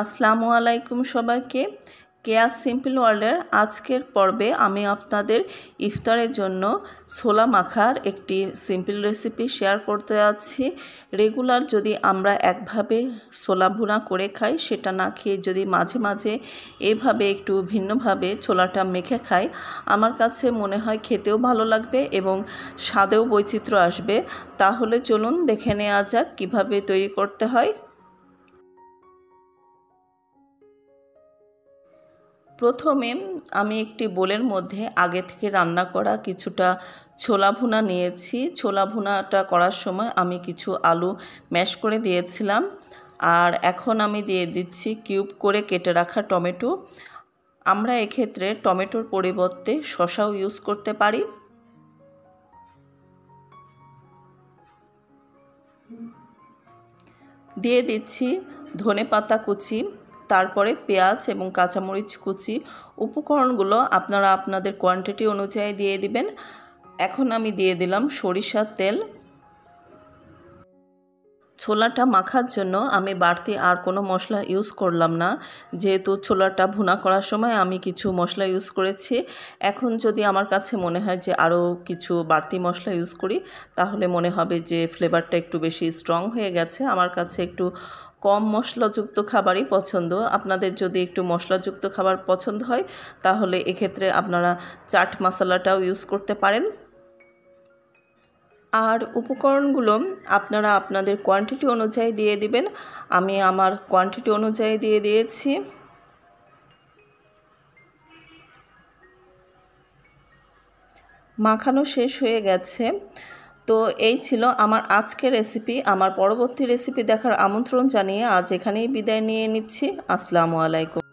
আসসালামু আলাইকুম সবাইকে। কেয়াস সিম্পল ওয়ার্ল্ডের আজকের পর্বে আমি আপনাদের ইফতারের জন্য ছোলা মাখার একটি সিম্পল রেসিপি শেয়ার করতে যাচ্ছি। রেগুলার যদি আমরা একভাবে ছোলা ভুনা করে খাই, সেটা না খেয়ে যদি মাঝে মাঝে এভাবে একটু ভিন্নভাবে ছোলাটা মেখে খাই, আমার কাছে মনে হয় খেতেও ভালো লাগবে এবং স্বাদেও বৈচিত্র্য আসবে। তাহলে চলুন দেখে নেওয়া যাক কীভাবে তৈরি করতে হয়। প্রথমে আমি একটি বোলের মধ্যে আগে থেকে রান্না করা কিছুটা ছোলা ভুনা নিয়েছি। ছোলা ভুনাটা করার সময় আমি কিছু আলু ম্যাশ করে দিয়েছিলাম। আর এখন আমি দিয়ে দিচ্ছি কিউব করে কেটে রাখা টমেটো। আমরা এক্ষেত্রে টমেটোর পরিবর্তে শসাও ইউজ করতে পারি। দিয়ে দিচ্ছি ধনেপাতা কুচি, তারপরে পেঁয়াজ এবং কাঁচামরিচ কুচি। উপকরণগুলো আপনারা আপনাদের কোয়ান্টিটি অনুযায়ী দিয়ে দিবেন। এখন আমি দিয়ে দিলাম সরিষার তেল। ছোলাটা মাখার জন্য আমি বাড়তি আর কোনো মশলা ইউজ করলাম না, যেহেতু ছোলাটা ভুনা করার সময় আমি কিছু মশলা ইউজ করেছি। এখন যদি আমার কাছে মনে হয় যে আরও কিছু বাড়তি মশলা ইউজ করি, তাহলে মনে হবে যে ফ্লেভারটা একটু বেশি স্ট্রং হয়ে গেছে। আমার কাছে একটু কম মশলাযুক্ত খাবারই পছন্দ। আপনাদের যদি একটু মশলাযুক্ত খাবার পছন্দ হয়, তাহলে এক্ষেত্রে আপনারা চাট মশলাটাও ইউজ করতে পারেন। আর উপকরণগুলো আপনারা আপনাদের কোয়ান্টিটি অনুযায়ী দিয়ে দিবেন। আমি আমার কোয়ান্টিটি অনুযায়ী দিয়ে দিয়েছি। মাখানো শেষ হয়ে গেছে। তো এই ছিল আমার আজকের রেসিপি। আমার পরবর্তী রেসিপি দেখার আমন্ত্রণ জানিয়ে আজ এখানেই বিদায় নিয়ে নিচ্ছি। আসসালামু আলাইকুম।